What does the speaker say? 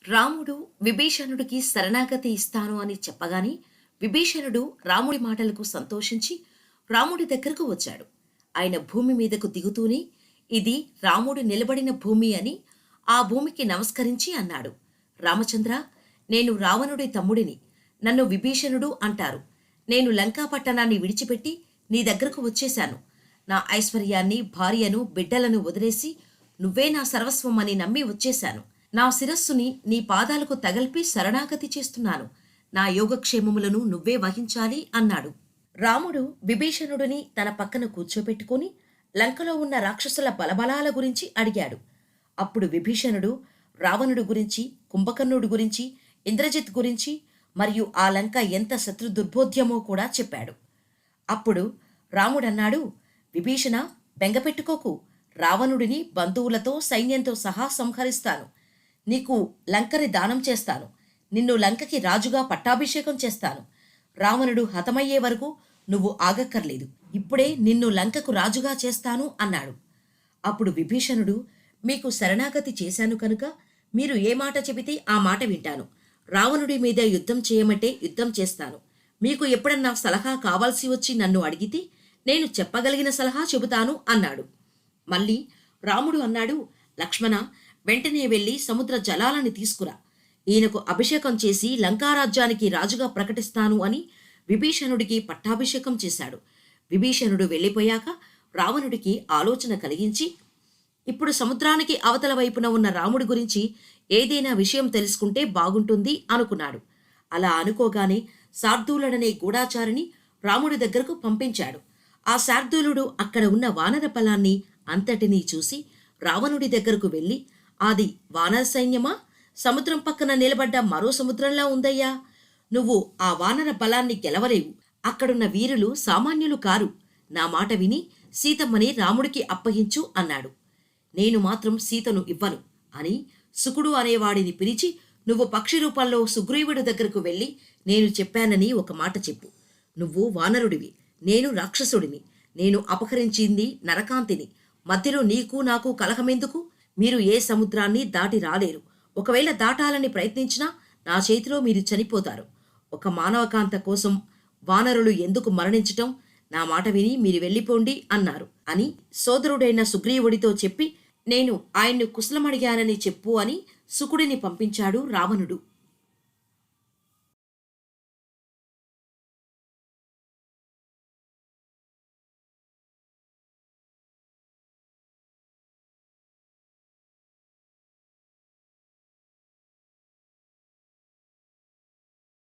రాముడు విభీషణుడికి శరణాగతి ఇస్తాను అని చెప్పగానే విభీషణుడు రాముడి మాటలకు సంతోషించి రాముడి దగ్గరకు వచ్చాడు. ఆయన భూమి మీదకు దిగుతూనే ఇది రాముడు నిలబడిన భూమి అని ఆ భూమికి నమస్కరించి అన్నాడు. రామచంద్ర, నేను రావణుడి తమ్ముడిని. నన్ను విభీషణుడు అంటారు. నేను లంకా పట్టణాన్ని విడిచిపెట్టి నీ దగ్గరకు వచ్చేశాను. నా ఐశ్వర్యాన్ని, భార్యను, బిడ్డలను వదిలేసి నువ్వే నా సర్వస్వం అని నమ్మి వచ్చేశాను. నా శిరస్సుని నీ పాదాలకు తగల్పి శరణాగతి చేస్తున్నాను. నా యోగక్షేమములను నువ్వే వహించాలి అన్నాడు. రాముడు విభీషణుడిని తన పక్కన కూర్చోపెట్టుకుని లంకలో ఉన్న రాక్షసుల బలబలాల గురించి అడిగాడు. అప్పుడు విభీషణుడు రావణుడి గురించి, కుంభకర్ణుడి గురించి, ఇంద్రజిత్ గురించి మరియు ఆ లంక ఎంత శత్రు దుర్బోధ్యమో కూడా చెప్పాడు. అప్పుడు రాముడన్నాడు, విభీషణ, బెంగపెట్టుకోకు. రావణుడిని బంధువులతో సైన్యంతో సహా సంహరిస్తాను. నీకు లంకని దానం చేస్తాను. నిన్ను లంకకి రాజుగా పట్టాభిషేకం చేస్తాను. రావణుడు హతమయ్యే వరకు నువ్వు ఆగక్కర్లేదు. ఇప్పుడే నిన్ను లంకకు రాజుగా చేస్తాను అన్నాడు. అప్పుడు విభీషణుడు, మీకు శరణాగతి చేశాను కనుక మీరు ఏ మాట చెబితే ఆ మాట వింటాను. రావణుడి మీద యుద్ధం చేయమంటే యుద్ధం చేస్తాను. మీకు ఎప్పుడన్నా సలహా కావాల్సి వచ్చి నన్ను అడిగితే నేను చెప్పగలిగిన సలహా చెబుతాను అన్నాడు. మళ్ళీ రాముడు అన్నాడు, లక్ష్మణ, వెంటనే వెళ్ళి సముద్ర జలాలని తీసుకురా. ఈయనకు అభిషేకం చేసి లంకారాజ్యానికి రాజుగా ప్రకటిస్తాను అని విభీషణుడికి పట్టాభిషేకం చేశాడు. విభీషణుడు వెళ్ళిపోయాక రావణుడికి ఆలోచన కలిగించి, ఇప్పుడు సముద్రానికి అవతల వైపున ఉన్న రాముడి గురించి ఏదైనా విషయం తెలుసుకుంటే బాగుంటుంది అనుకున్నాడు. అలా అనుకోగానే శార్దూలుడనే గూఢాచారిని రాముడి దగ్గరకు పంపించాడు. ఆ శార్దూలుడు అక్కడ ఉన్న వానర బలాన్ని అంతటినీ చూసి రావణుడి దగ్గరకు వెళ్ళి, అది వానర సైన్యమా? సముద్రం పక్కన నిలబడ్డ మరో సముద్రంలా ఉందయ్యా. నువ్వు ఆ వానర బలాన్ని గెలవలేవు. అక్కడున్న వీరులు సామాన్యులు కారు. నా మాట విని సీతమ్మని రాముడికి అప్పగించు అన్నాడు. నేను మాత్రం సీతను ఇవ్వను అని సుకుడు అనేవాడిని పిలిచి, నువ్వు పక్షి రూపంలో సుగ్రీవుడి దగ్గరకు వెళ్ళి నేను చెప్పానని ఒక మాట చెప్పు. నువ్వు వానరుడివి, నేను రాక్షసుడిని. నేను అపహరించింది నరకాంతిని. మధ్యలో నీకు నాకు కలహమెందుకు? మీరు ఏ సముద్రాన్ని దాటి రాలేరు. ఒకవేళ దాటాలని ప్రయత్నించినా నా చేతిలో మీరు చనిపోతారు. ఒక మానవకాంత కోసం వానరులు ఎందుకు మరణించటం? నా మాట విని మీరు వెళ్ళిపోండి అన్నారు అని సోదరుడైన సుగ్రీవుడితో చెప్పి, నేను ఆయన్ను కుశలమడిగానని చెప్పు అని సుకుడిని పంపించాడు రావణుడు.